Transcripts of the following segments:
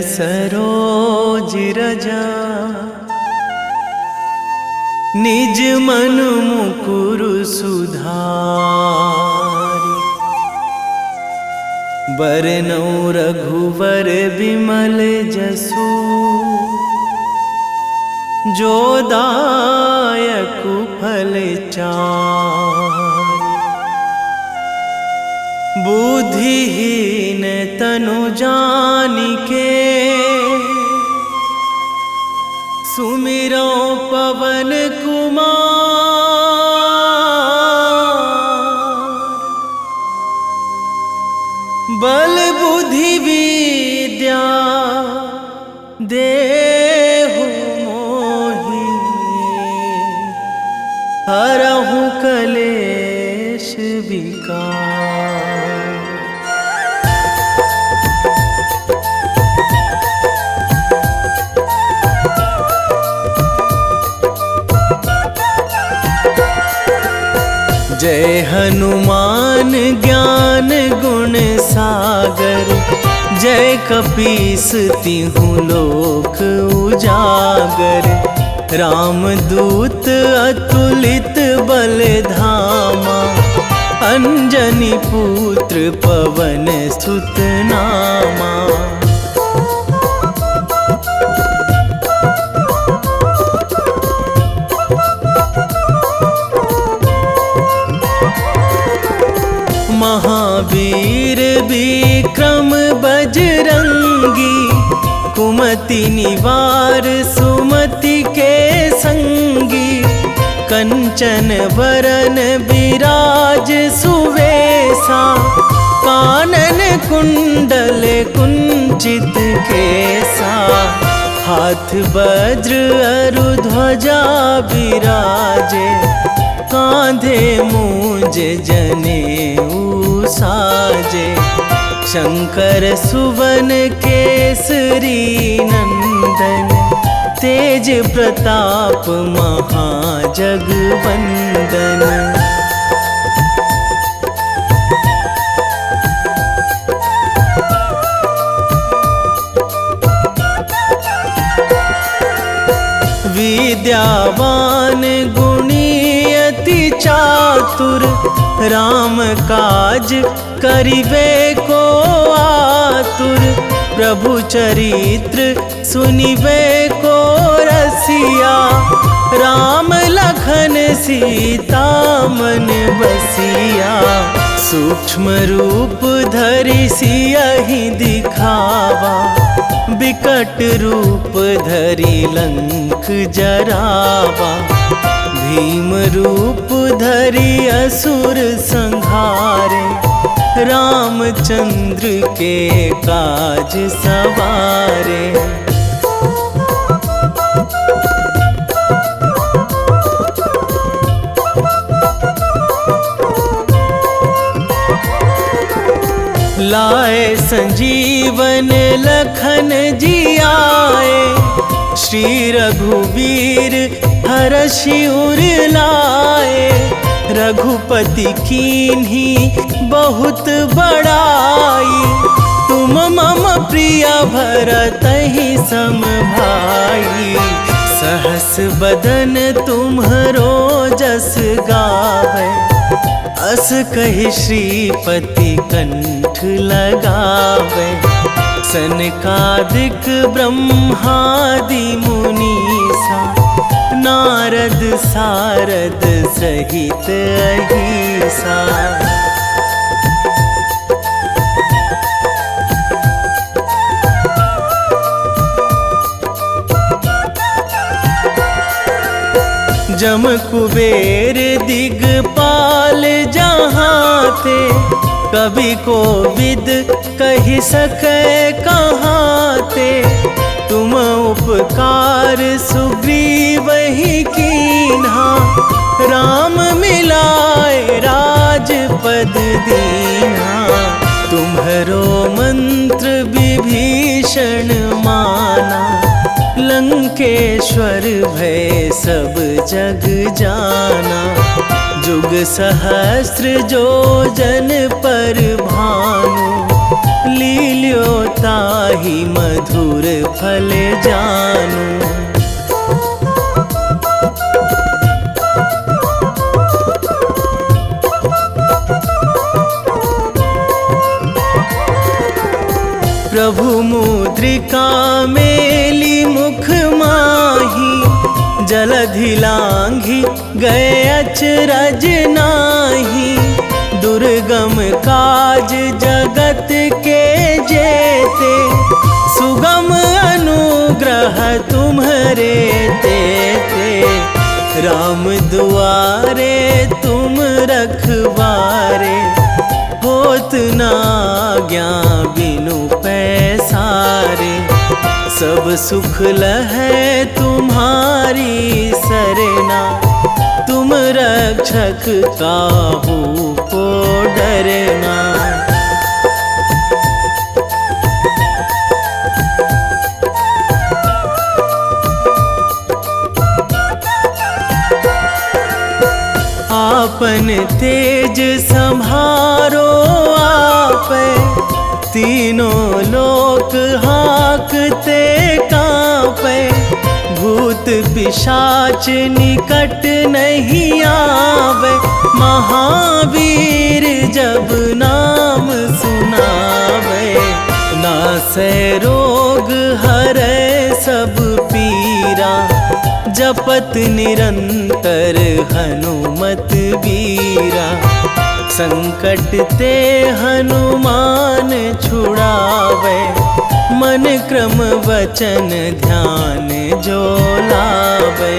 सरोज रजा, निज मन मुकुर सुधारि। बरनौ रघुवर बिमल जसु, जो दायक फल चारि। बुद्धिहीन तनु जानिके, सुमिरो पवन कुमार। बल बुद्धि विद्या देहु मोहि, हरहु कलेश विकार। जय हनुमान ज्ञान गुण सागर, जय कपीस तिहु लोक उजागर। रामदूत अतुलित बल धामा, अंजनी पुत्र पवन सुत नामा। महावीर विक्रम बजरंगी, कुमति निवार सुमति के संगी। कंचन वरन विराज सुवेशा, कानन कुंडल कुंचित केसा। हाथ वज्र अरु ध्वजा विराजे, कांधे मूंज जनेऊ साजे। शंकर सुवन केसरी नंदन, तेज प्रताप महाजगवंदन। विद्यावान गुणी अति चातुर, राम काज करिबे को आतुर। प्रभु चरित्र सुनिबे को रसिया, राम लखन सीता मन बसिया। सूक्ष्म रूप धरि सियहि दिखावा, बिकट रूप धरि लंक जरावा। भीम रूप धरि असुर संहारे, रामचंद्र के काज सवारे। लाए संजीवन लखन जियाए, श्री रघुवीर हरषि उर लाए। रघुपति कीन्ही बहुत बड़ाई, तुम मम प्रिय भरतहि सम भाई। सहस बदन तुम्हरो जस गावै, अस कहि श्रीपति कंठ लगावै। सनकादिक ब्रह्मादि मुनीसा, नारद सारद सहित अहिसा। जम कुबेर दिगपाल जहाँ थे, कवि कोविद कहि सकै कहाँ ते। तुम उपकार सुग्रीवहि कीन्हा, राम मिलाए राजपद दीन्हा। तुम्हरो मंत्र विभीषण माना, लंकेश्वर भय सब जग जाना। जुग सहस्त्र जो जन पर भानु, लील्यो ताहि मधुर फल जानू। प्रभु मुद्रिका मेली मुख माही, जलधि लांघी गए अचरज नाही। दुर्गम काज जगत के जेते, सुगम अनुग्रह तुम्हरे तेते। राम दुआरे तुम रखवारे, होत ना आज्ञा बिनु पैसारे। सब सुख लहै तुम्हारी सरना, तुम रक्षक काहू को डरना। आपन तेज संभारो आपै, तीनों लोक हाकते कांपै। भूत पिशाच निकट नहीं आवे, महावीर जब नाम सुनावे। नासै रोग हरै सब पीरा, जपत निरंतर हनुमत बीरा। संकट ते हनुमान छुड़ावे, मन क्रम वचन ध्यान जो लावे।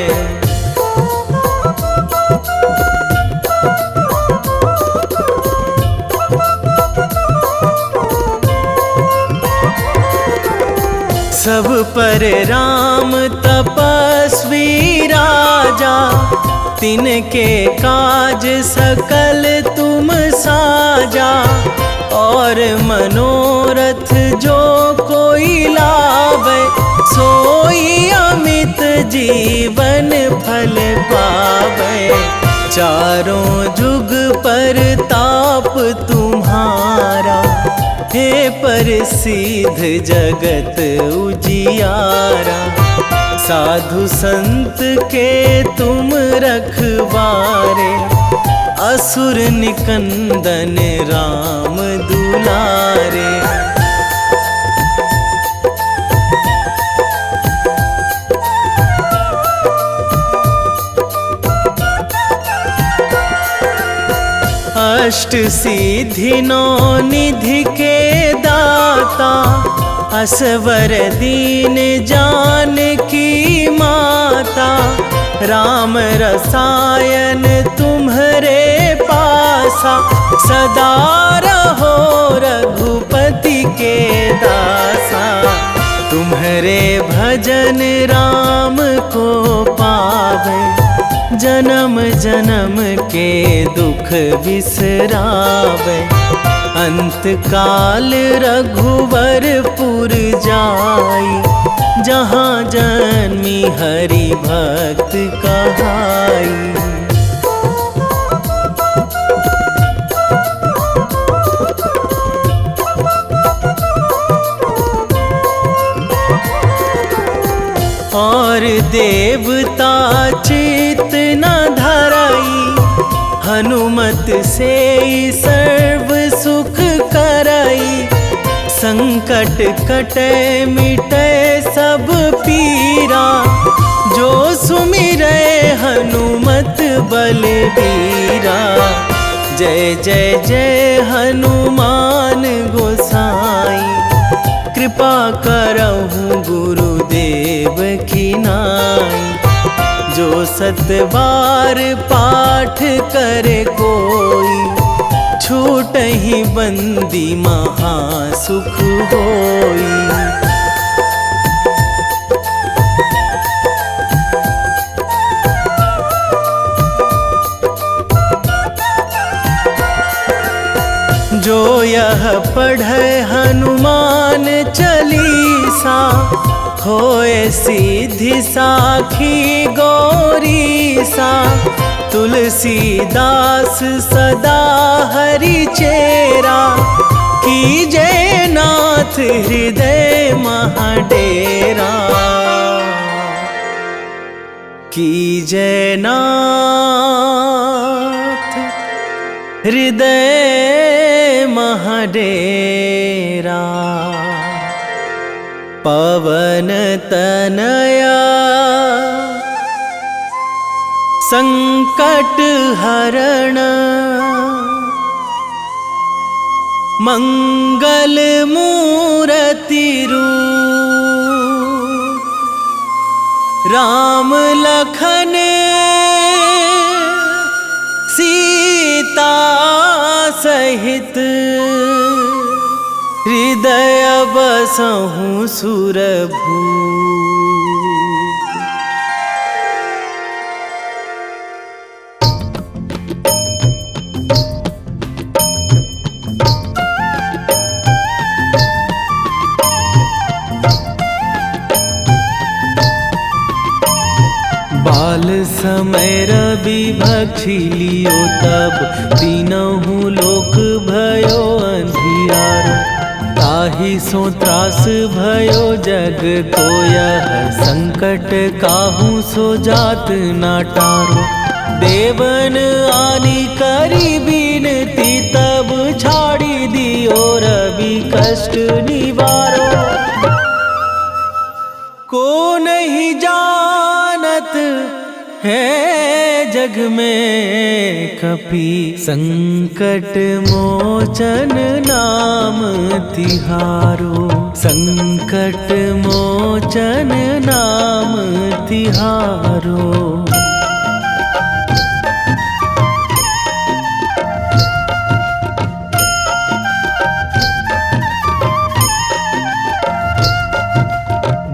सब पर राम तपस्वी राजा, तिनके काज सकल तुम साजा। और मनोरथ जो कोई लावे, सोई अमित जीवन फल पावे। चारों जुग पर ताप तुम्हारा, हे प्रसिद्ध जगत उजियारा। साधु संत के तुम रखवारे, असुर निकंदन राम दुलारे। अष्ट सिद्धि नौ निधि के दाता, असवर दीन जानकी माता। राम रसायन तुम्हरे पासा, सदा रहो रघुपति के दासा। तुम्हरे भजन राम को पावे, जन्म जन्म के दुख बिसरावे। अंत काल रघुवरपुर जाई, जहाँ जन्मी हरि भक्त कहाई। और देवता चित न धराई, हनुमत से सर्व सुख कराई। संकट कटे मिटे सब पीरा, जो सुमिरै हनुमत बलबीरा। जय जय जय हनुमान गोसाई, कृपा करहु गुरुदेव की नाई। जो सतबार पाठ करे कोई, छूटहि बंदी महासुख होई। जो यह पढ़े हनुमान चालीसा, होए सिद्धि साखी गौरीसा। तुलसीदास सदा हरि चेरा, कीजे नाथ हृदय महाडेरा, कीजे नाथ हृदय महाडेरा। पवन तनया संकट हरण, मंगल मूर्ति रूप, राम लखन सीता सहित, हृदय बसहु सुरभूप। बाल समय रवि भक्षी लियो तब, तीनहु लोक भयो अंधियारो। ताहि सो त्रास भयो जग को यह, संकट काहू सो जात ना टारो। देवन आनी करी बिनती तब, छाड़ी दियो रवि कष्ट निवारो। को नहीं जानत है जग में कपि, संकट मोचन नाम तिहारो। संकट मोचन नाम तिहारो।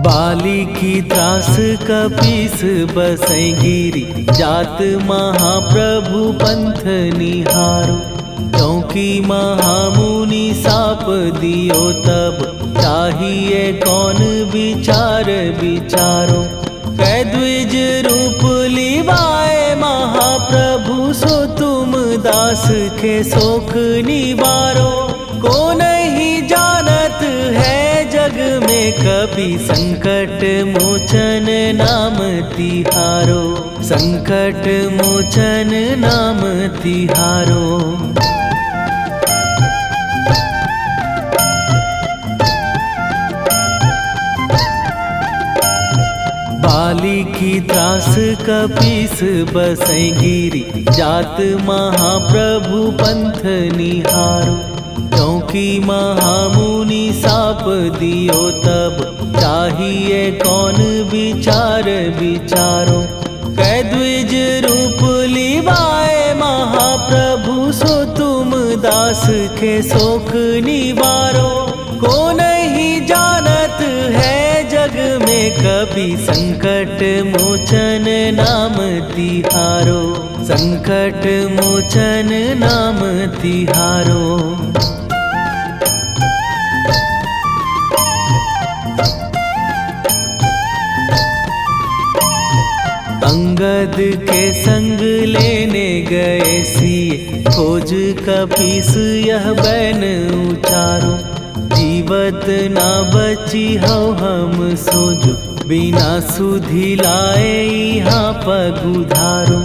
बाली की त्रास कपीस बसै गिरी, जात महाप्रभु पंथ निहारो। क्योंकि महामुनि साप दियो तब, चाहिए कौन विचार विचारो। कै द्विज रूप लिवाए महाप्रभु, सो तुम दास के शोक निवारो। को नहीं जानत है जग में कपि, संकट मोचन नाम तिहारो। संकट मोचन नाम तिहारो। बाली की त्रास कपीस बसै गिरी, जात महाप्रभु पंथ निहारो। क्योंकि महामुनि साप दियो तब, चाहिए कौन विचार विचारो। कै द्विज रूप लिवाए महाप्रभु, सो तुम दास के शोक निवारो। को नहीं जानत है जग में कपि, संकट मोचन नाम तिहारो। संकट मोचन नाम तिहारो। अंगद के संग लेने गए सिए, खोज कपीस यह बैन उचारो। जीवत ना बची हो हम सोजो, बिना सुधि लाए यहाँ पगुधारो।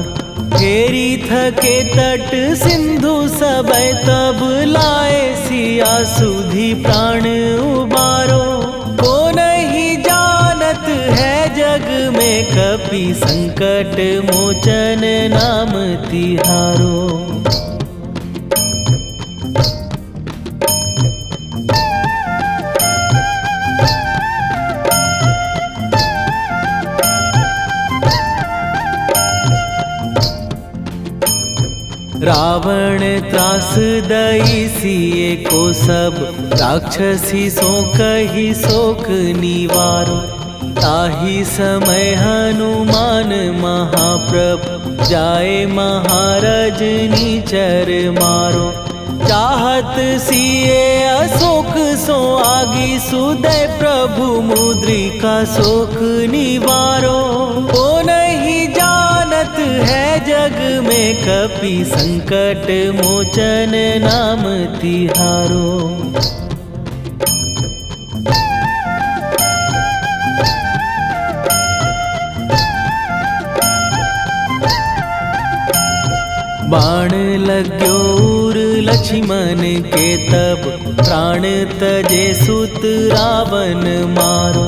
घेरी थके तट सिंधु सबय, तब लाए सिया सुधि प्राण उबारो। को नहीं जानत है जग में कपि, संकट मोचन नाम तिहारो। रावण त्रास दई सिए को सब, राक्षसी सो कही शोक निवारो। ताहि समय हनुमान महाप्रभु, जाए महाराज नीचर मारो। चाहत सिए अशोक सो आगी, सुदय प्रभु मुद्रिका शोक निवारो। को नहीं जानत है जग में कपि संकट मोचन नाम तिहारो। बाण लग्यो उर लक्ष्मण के तब प्राण तजे सुत रावण मारो।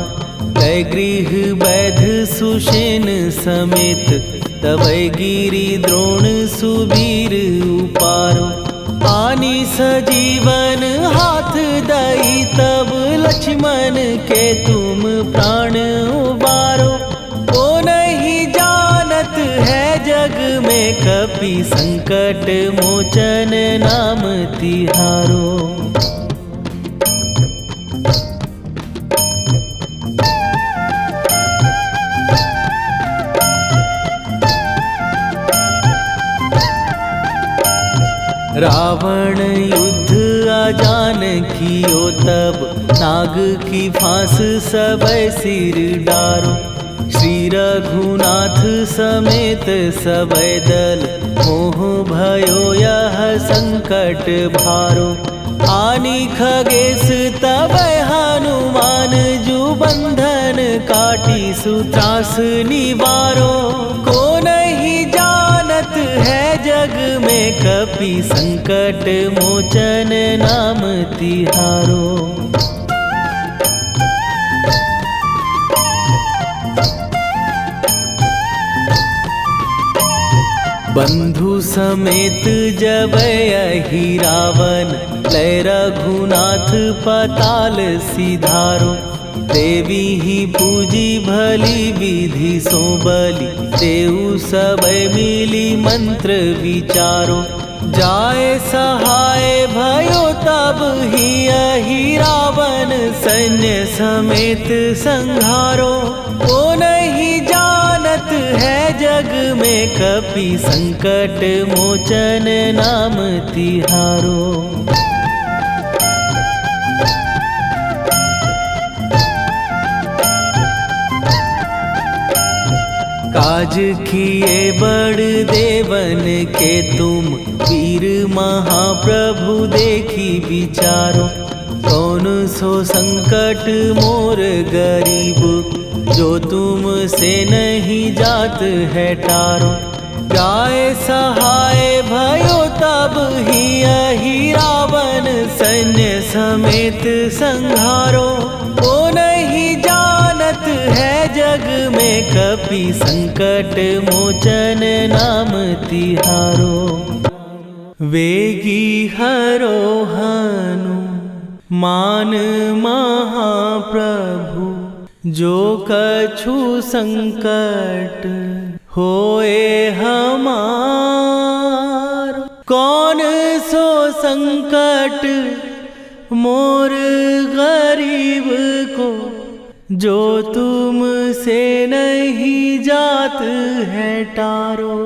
कै गृह बैध सुषेण समेत तबै गिरि द्रोण सुबीर उपारो। आनी सजीवन हाथ दई तब लक्ष्मण के तुम प्राण उबारो। ओ नहीं जानत है जग में कपि संकट मोचन नाम तिहारो। रावण युद्ध आजान कियो तब नाग की फांस सबै सिर डारो। श्री रघुनाथ समेत सबै दल मोह भयो यह संकट भारो। आनी खगेश तबै हनुमान जु बंधन काटी सुत्रास निवारो। को नहीं जानत है जग में कपि संकट मोचन नाम तिहारो। बंधु समेत जबै अहि रावण लय रघुनाथ पताल सिधारो। देवी ही पूजी भली विधि सो बलि तेउ सबै मिली मंत्र विचारो। जाए सहाय भयो तब ही अहि रावण सैन्य समेत संहारो। ओ नहीं जानत है जग में कपि संकट मोचन नाम तिहारो। काज किए बड़ देवन के तुम वीर महाप्रभु देखी विचारो। कौन सो संकट मोर गरीब जो तुम से नहीं जात है टारो। जाए सहाय भयो तब ही अहि रावण सैन्य समेत संहारो। ओ नहीं जानत है जग में कपि संकट मोचन नाम तिहारो। वेगी हरो हनु मान महाप्रभु जो कछु संकट होए हमार। कौन सो संकट मोर गरीब को जो तुम से नहीं जात है टारो।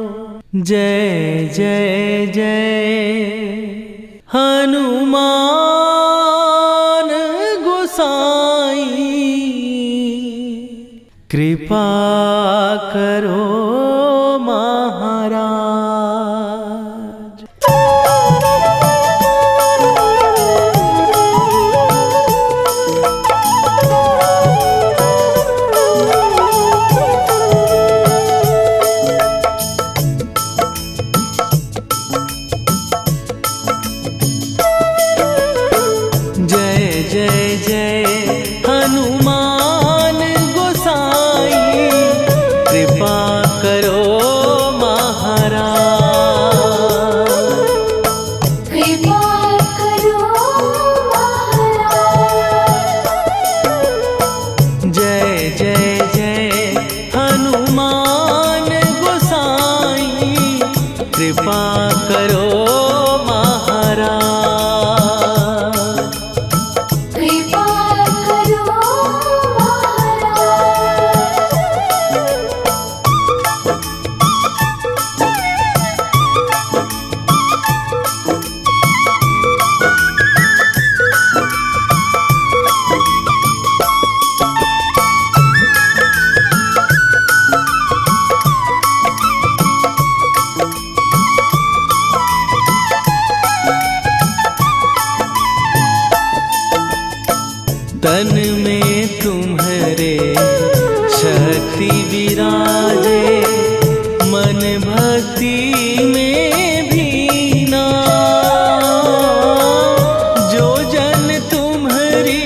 जय जय जय हनुमान गोसाई कृपा करो महाराज। जय जय जय हनुमान गोसाई कृपा कर करे शक्ति विराजे, मन भक्ति में भीना। जो जन तुम्हारी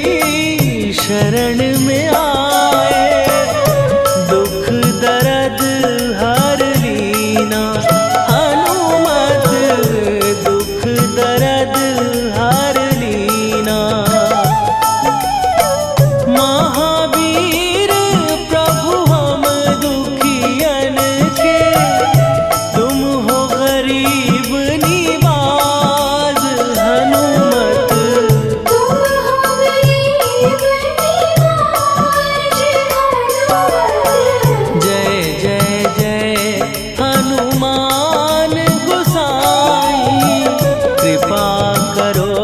शरण में आए, दुख दर्द हर लीना। हनुमत दुख दर्द हर लीना। महावीर प्रभु हम दुखियन के, तुम हो गरीब निवाज। हनुमत तुम हो गरीब निवाज। जय जय जय हनुमान गोसाई, कृपा करो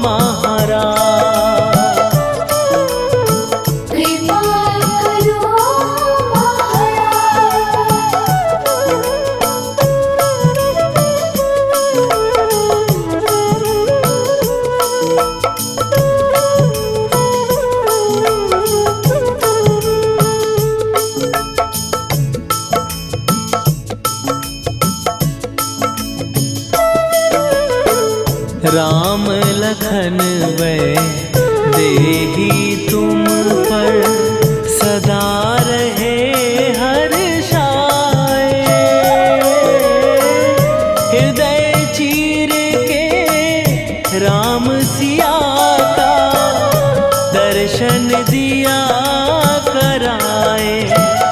महाराज। कृपा करो राम लखन वै देही तुम पर, सदा रहे हर्षाए। हृदय चीर के राम सिया का, दर्शन दिया कराए।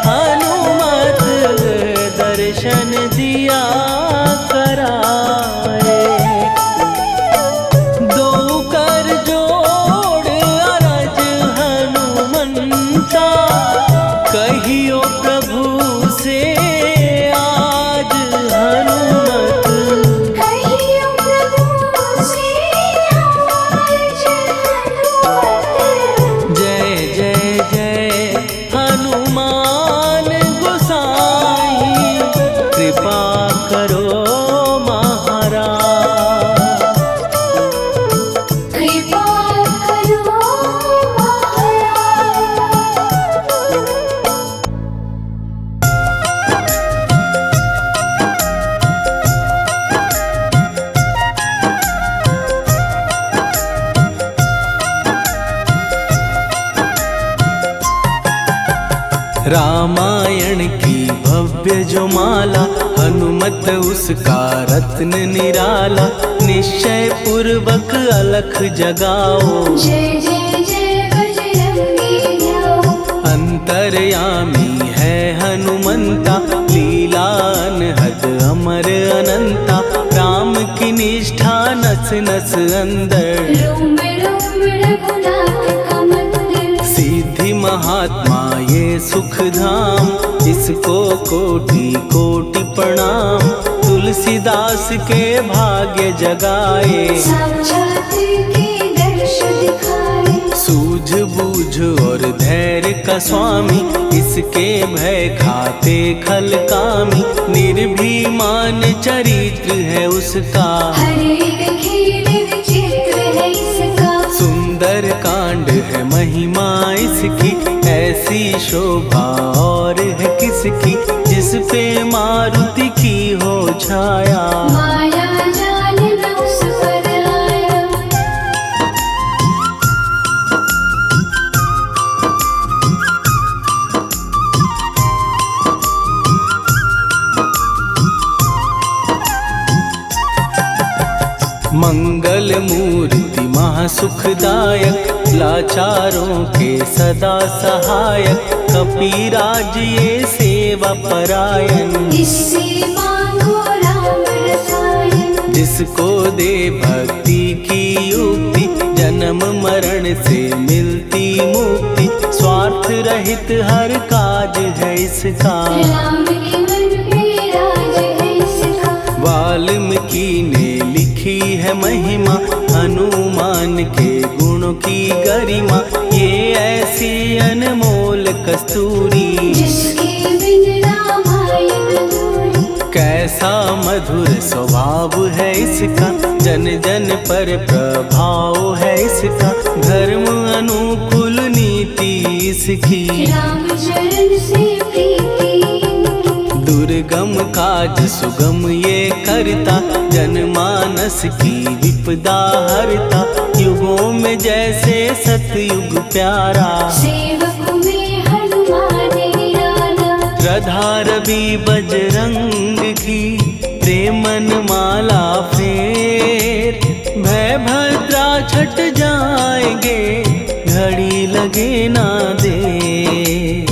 हनुमत दर्शन दिया कराए। दो कर जोड़ अरज हनुमंता, कहियो प्रभु से आज। हनुमत कहियो प्रभु से आज। हनुमत जय जय जय हनुमान गोसाई, कृपा करो महाराज। कृपा करो महाराज। रामायण की भव्य जो माला, हनुमत उसका रत्न निराला। निश्चय पूर्वक अलख जगाओ, जय जय जय बजरंगी जाओ। अंतर्यामी है हनुमंता, लीला अनहद अमर अनंता। राम की निष्ठा नस नस अंदर, रोम रोम रघुनाथ का मंदिर। सिद्धि महात्मा ये सुख धाम, इसको कोटि कोटि प्रणाम। तुलसीदास के भाग्य जगाए, साक्षात के दर्श दिखाए। सूझबूझ और धैर्य का स्वामी, इसके भय खाते खल कामी। निर्भीमान चरित्र है उसका, हर एक खेल विचित्र है इसका। सुंदर कांड है महिमा इसकी। ऐसी शोभा और है किसकी, जिस पे मारुति की हो छाया। माया जाल न उस पर आया। मंगल मूर्ति महासुखदायक, लाचारों के सदा सहायक। कपीराज ये सेवा परायण, इससे मांगो राम रसायन। जिसको दे भक्ति की युक्ति, जन्म मरण से मिलती मुक्ति। स्वार्थ रहित हर काज है इसका, राम के मन पे राज है इसका। वाल्मीकि ने लिखी है महिमा, हनुमान के गुणों की गरिमा। ये ऐसी अनमोल कस्तूरी, जिसके बिन रामायण अधूरी। कैसा मधुर स्वभाव है इसका, जन जन पर प्रभाव है इसका। धर्म अनुकूल नीति प्रीति इसकी, राम चरण से प्रीति इनकी। दुर्गम काज सुगम ये करता, जनमानस की विपदा हरता। युगों में जैसे सतयुग प्यारा, सेवक में हनुमान निराला। श्रद्धा रवि बजरंग की, प्रेमन माला फेर। भय भद्रा छट जाएंगे, घड़ी लगे ना देर।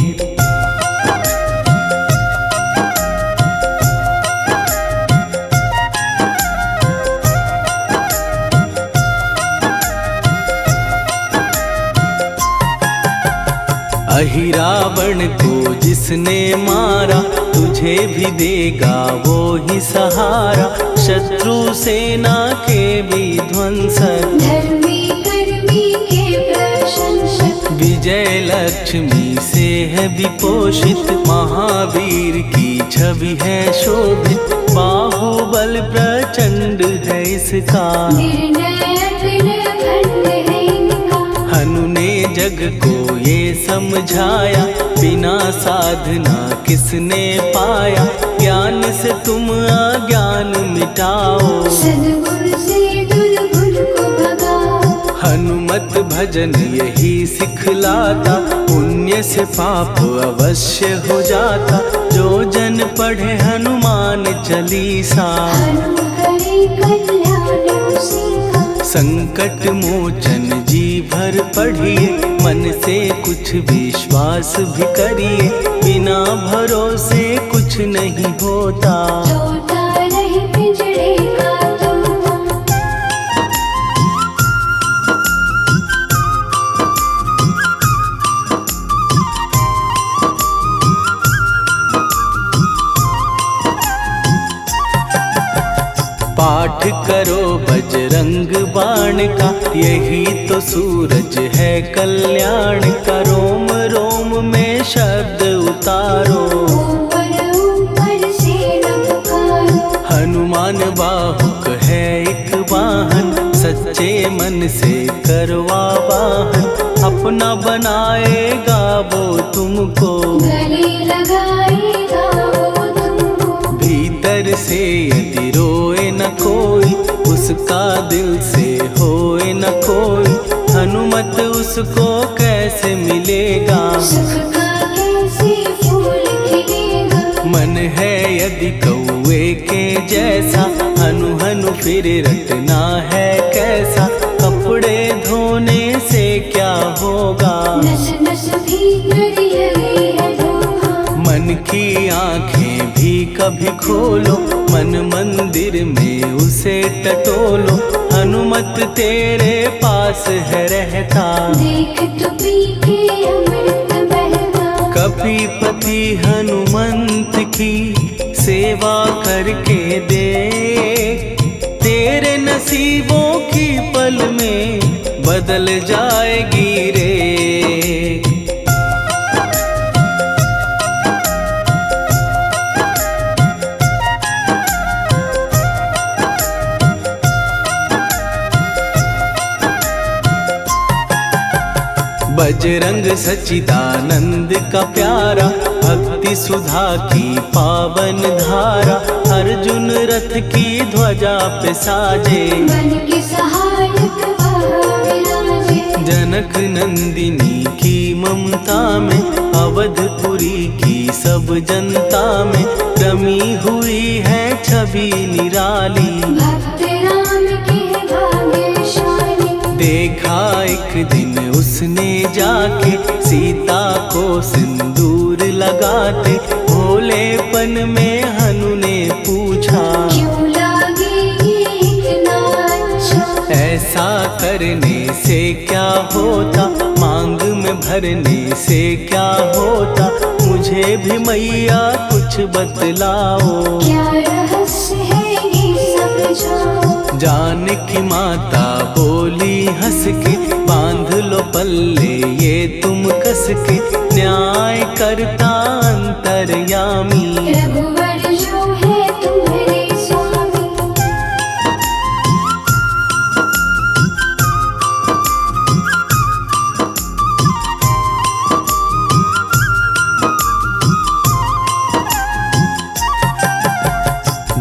अहि रावण को जिसने मारा, तुझे भी देगा वो ही सहारा। शत्रु सेना के विध्वंसक, धर्मी कर्मी के प्रशंसक। विजय लक्ष्मी से है विपोषित, महावीर की छवि है शोभित। बाहुबल प्रचंड है इसका, निर्णय अखंड है इनका। हनु ने जग को ये समझाया, बिना साधना किसने पाया। ज्ञान से तुम अज्ञान मिटाओ, सद्गुण से दुर्गुण को भगाओ। हनुमत भजन यही सिखलाता, पुण्य से पाप अवश्य हो जाता। जो जन पढ़े हनुमान चालीसा, हनु करे कल्याण उसी का। संकट मोचन जी भर पढ़िए, मन से कुछ विश्वास भी करिए। बिना भरोसे कुछ नहीं होता, तोता रहे पिंजड़े का तोता। पाठ करो बजरंग बाण का, यही तो सूरज है कल्याण का। रोम रोम में शब्द उतारो, ऊपर ऊपर से न पुकारो। हनुमान बाहुक है एक वाहन, सच्चे मन से करवा वाहन। अपना बनाएगा वो तुमको, गले लगाएगा वो तुमको। भीतर से यदि रोए न कोई, उसका दिल से होए न कोई। हनुमत उसको कैसे मिलेगा, सुख का कैसे फूल खिलेगा। मन है यदि कौए के जैसा, हनु हनु फिर रटना है कैसा। कपड़े धोने से क्या होगा, नस नस भीतर यही है धोखा। मन की आंखें भी कभी खोलो, मन मंदिर में उसे टटोलो। हनुमत तेरे पास है रहता, देख तो पी के अमृत बहता। कपीपति हनुमंत की सेवा करके दे। तेरे नसीबों की पल में बदल जाएगी रे। बजरंग सच्चिदानंद का प्यारा, भक्ति सुधा की पावन धारा। अर्जुन रथ की ध्वजा पे साजे, मन के सहायक वहाँ विराजे। जनक नंदिनी की ममता में, अवधपुरी की सब जनता में। रमी हुई है छवि निराली, भक्त राम के भाग्यशाली। देखा एक दिन उसने जाके, सीता को सिंदूर लगाते। भोलेपन में हनु ने पूछा, क्यों लागे ये इतना अच्छा। ऐसा करने से क्या होता, मांग में भरने से क्या होता। मुझे भी मैया कुछ बतलाओ, क्या रहस्य है ये समझाओ। जानकी माता बोली हंस के, बांध लो पल्ले ये तुम कस के। न्याय करता अंतर्यामी, रघुवर जो है तुम्हारे स्वामी।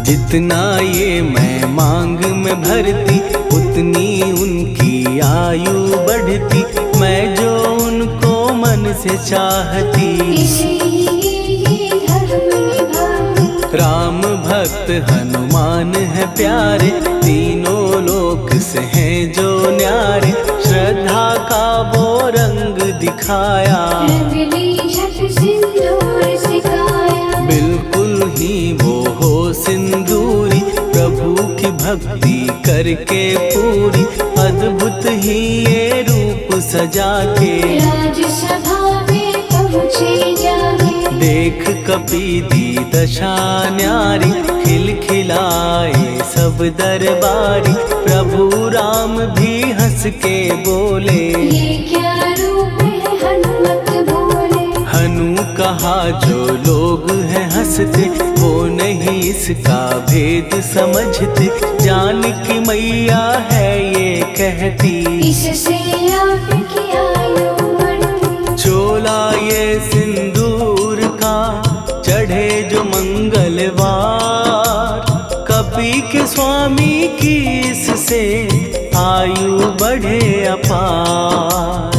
जितना ये मैं मांग में भरती उतनी उनकी आयु बढ़ती, मैं जो उनको मन से चाहती। इसीलिए धर्म निभाती। राम भक्त हनुमान है प्यारे, तीनों लोक से हैं जो न्यारे। श्रद्धा का वो रंग दिखाया, रंगली झट सिंदूर सिखाया। बिल्कुल ही वो हो सिंदूरी, प्रभु की भक्ति करके पूरी। अद्भुत ही ये रूप सजा के, राजसभा में पहुँचे जाके। देख कपी दी दशा न्यारी, खिलखिलाए सब दरबारी। प्रभु राम भी हंस के बोले, ये क्या रूप है हनुमत बोले। हनु कहा जो लोग हैं हंसते, वो नहीं इसका भेद समझते। जानकी मैया है ये कहती, इससे आपकी आयु बढ़ती। चोला ये सिंदूर का चढ़े जो मंगलवार, कपी के स्वामी की इससे आयु बढ़े अपार।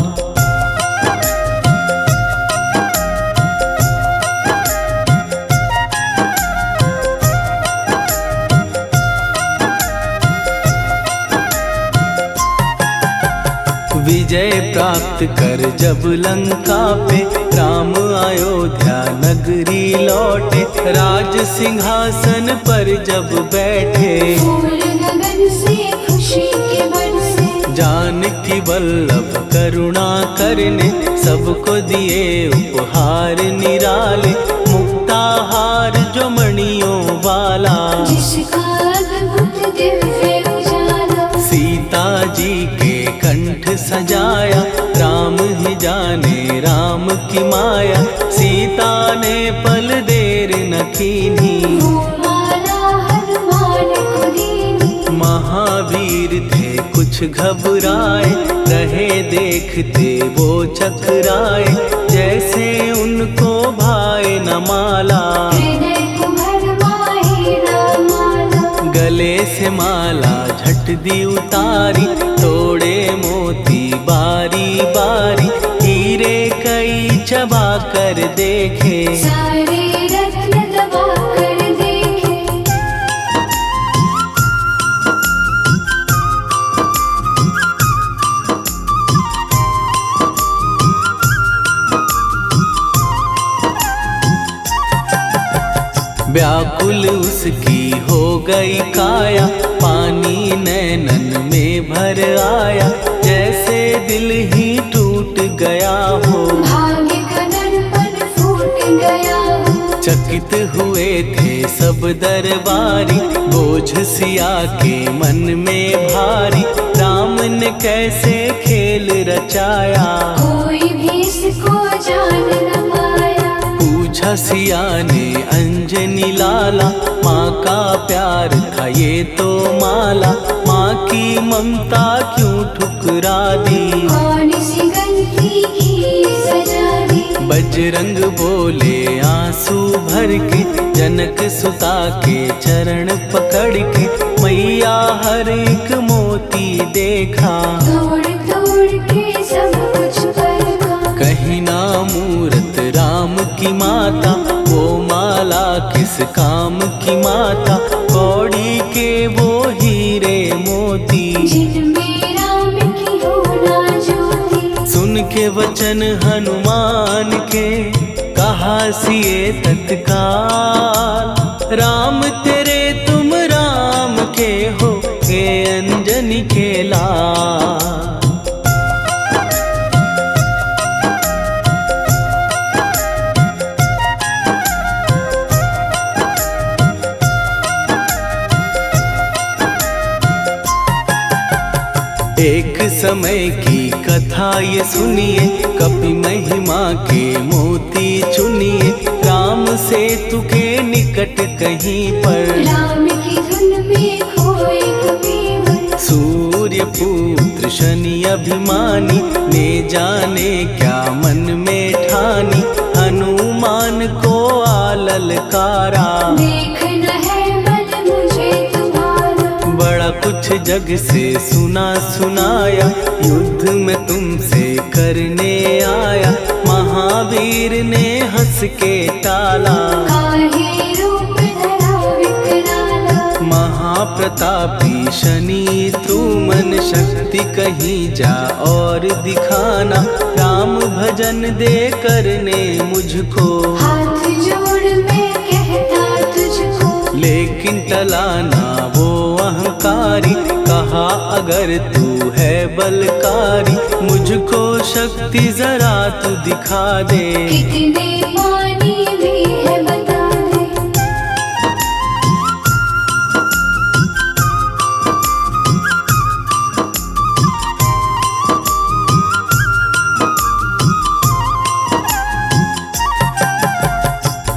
विजय प्राप्त कर जब लंका पे, राम अयोध्या नगरी लौटे। राज सिंहासन पर जब बैठे, फूल गगन से खुशी के बरसे। जानकी वल्लभ करुणा करने, सबको दिए उपहार निराले। मुक्ताहार जो मणियों वाला, जिसका अद्भुत दिव्य उजाला। सीता जी के कंठ सजाया, राम ही जाने राम की माया। सीता ने पल देर न कीन्ही, वो माला हनुमान को दीनी। महावीर थे कुछ घबराए, रहे देखते वो चकराए। जैसे उनको भाए न माला, हृदय को भरमाए रामाला। गले से माला झट दी उतारी, तोड़े मोती बारी बारी। हीरे कई चबा कर देखे, सारे रत्न दबा कर देखे। व्याकुल उसकी हो गई काया, पानी नैनन में भर आया। जैसे दिल ही टूट गया हो, भाग्य का दर्पण फूट गया हो। चकित हुए थे सब दरबारी, बोझ सिया के मन में भारी। राम ने कैसे खेल रचाया, कोई भी इसको जान न पाया। पूछा सिया ने अंजनी लाला, माँ का प्यार था ये तो माला। माँ की ममता क्यों ठुकरा दी, कौन सी गलती की सजा दी। बजरंग बोले आंसू भर के, जनक सुता के चरण पकड़ के। मैया हर एक मोती देखा, तोड़ तोड़ के सब कुछ परखा। कहीं ना मूरत राम की माता, वो माला किस काम की माता। कौड़ी के वो हीरे मोती, जिनमें राम की होना ज्योति। सुन के वचन हनुमान के, कहा सिए तत्काल। राम तेरे तुम राम के हो, हे अंजनी के लाल। एक समय की कथा ये सुनिए, कपि महिमा के मोती चुनिए। राम सेतु के निकट कहीं पर, राम की धुन में खोए कबीर। सूर्य पुत्र शनि अभिमानी, ने जाने क्या मन में ठानी। हनुमान को आललकारा, देखना है मन कुछ जग से सुना सुनाया, युद्ध में तुमसे करने आया। महावीर ने हंस के टाला, काहे रूप धरा विकराला। महाप्रतापी शनि तू मन शक्ति कहीं जा और दिखाना। राम भजन दे करने मुझको, हाथ जोड़ मैं कहता तुझको। लेकिन टला ना वो अहंकारी, कहा अगर तू है बलकारी, मुझको शक्ति जरा तू दिखा दे। कितने पानी भी है बता दे।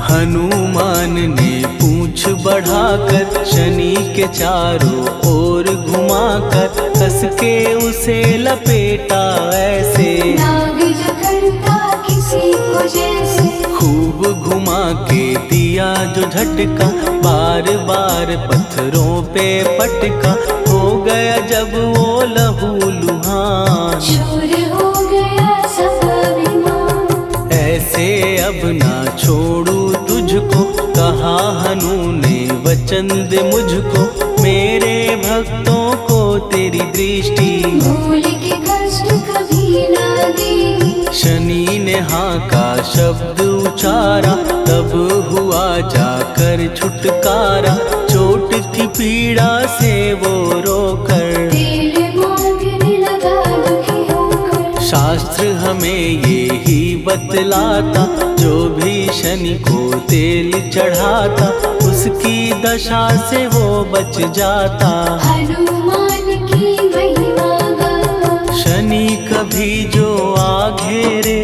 हनुमान ने पूंछ बढ़ाकर शनि के चारों ओर घुमाकर, कस के उसे लपेटा ऐसे। नाग जो करता किसी को जैसे, खूब घुमा के दिया जो झटका, बार बार पत्थरों पे पटका। हो गया जब वो लहू लुहान, चूर हो गया सब अभिमान। ऐसे अब ना छोड़ू तुझको, कहा हनु ने वचन दे मुझको। मेरे भक्तों को तेरी दृष्टि, भूल के कष्ट कभी ना दी। शनि ने हाँ का शब्द उचारा, तब हुआ जाकर छुटकारा। चोट की पीड़ा से वो रोकर, तेल मांगने लगा दुखी होकर। शास्त्र हमें ये ही बतलाता, जो भी शनि को तेल चढ़ाता, उसकी दशा से वो बच जाता। हनुमान की महिमा गाता, शनि कभी जो आ घेरे,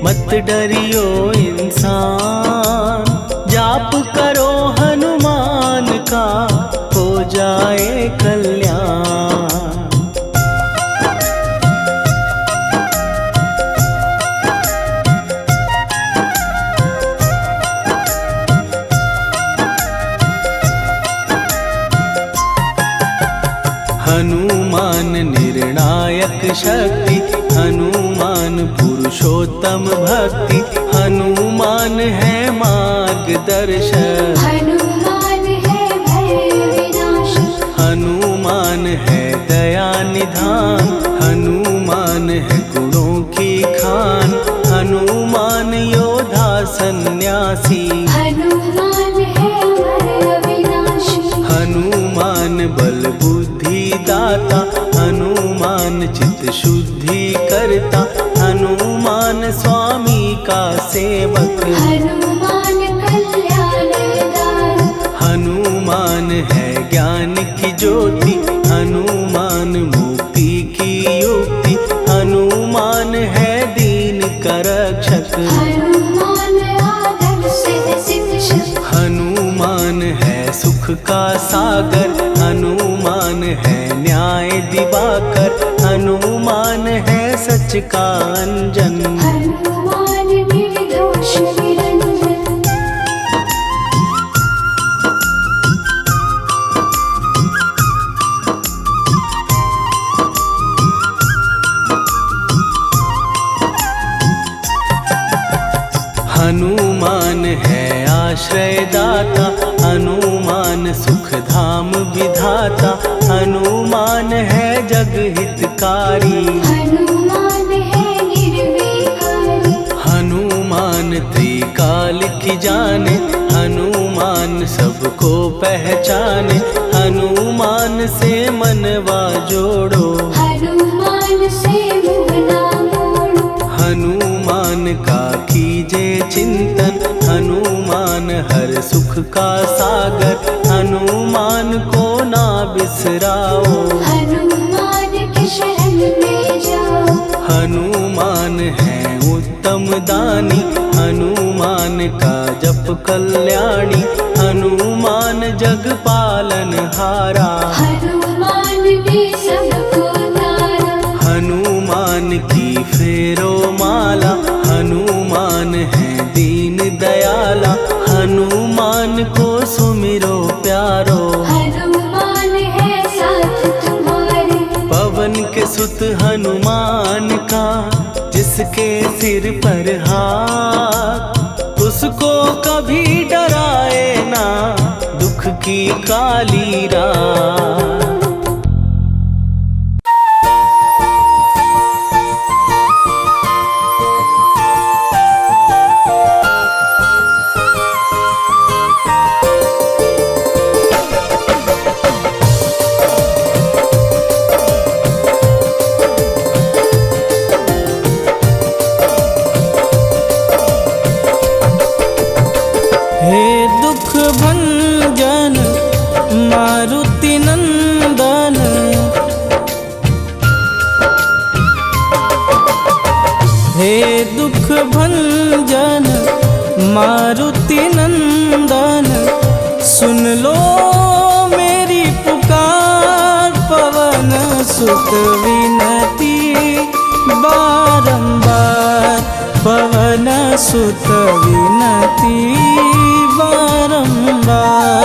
मत डरियो इंसान। जाप करो हनुमान का, हो जाए कल्याण। हनुमान निर्णायक शक्ति, हनुमान पुरुषोत्तम भक्ति। हनुमान है मार्गदर्शक, हनुमान है भय विनाशक। हनुमान है दया निधान, हनुमान है गुणों की खान। हनुमान योद्धा सन्यासी, हनुमान है भय विनाशी। हनुमान बल बुद्धि दाता, हनुमान चित्त शुद्धि करता। हनुमान स्वामी का सेवक, हनुमान कल्याणदायक। हनुमान है ज्ञान की ज्योति, हनुमान मुक्ति की युक्ति। हनुमान है दीन का रक्षक, हनुमान आदर से शिक्षक। हनुमान है सुख का सागर, हनुमान है न्याय दिवाकर। हनुमान है सच का अंजन, हनुमान निर्दोष निरंजन। हनुमान है आश्रय दाता, हनुमान सुख धाम विधाता। हनुमान है जग हितकारी, हनुमान है निर्विकारी। हनुमान त्रिकाल की जाने, हनुमान सबको पहचाने। हनुमान से मनवा जोड़ो, हनुमान से मुँह ना मोड़ो। हनुमान का कीजे चिंतन, हनुमान हर सुख का सागर। हनुमान को ना बिसराओ, हनुमान के शरण में जाओ। हनुमान है उत्तम दानी, हनुमान का जप कल्याणी। हनुमान जग पालन हारा, हनुमान ने सबको तारा। हनुमान की फेरो माला, हनुमान है दीन दयाला। हनुमान को सुमिरो प्यारो, हनुमान है साथ सुत हनुमान का, जिसके सिर पर हाथ, उसको कभी डराए ना दुख की काली रात। हे दुख भंजन मारुति नंदन, हे दुख भंजन मारुति नंदन, सुन लो मेरी पुकार, पवन सुत विनती बारंबार, पवन सुत विनती बारंबार।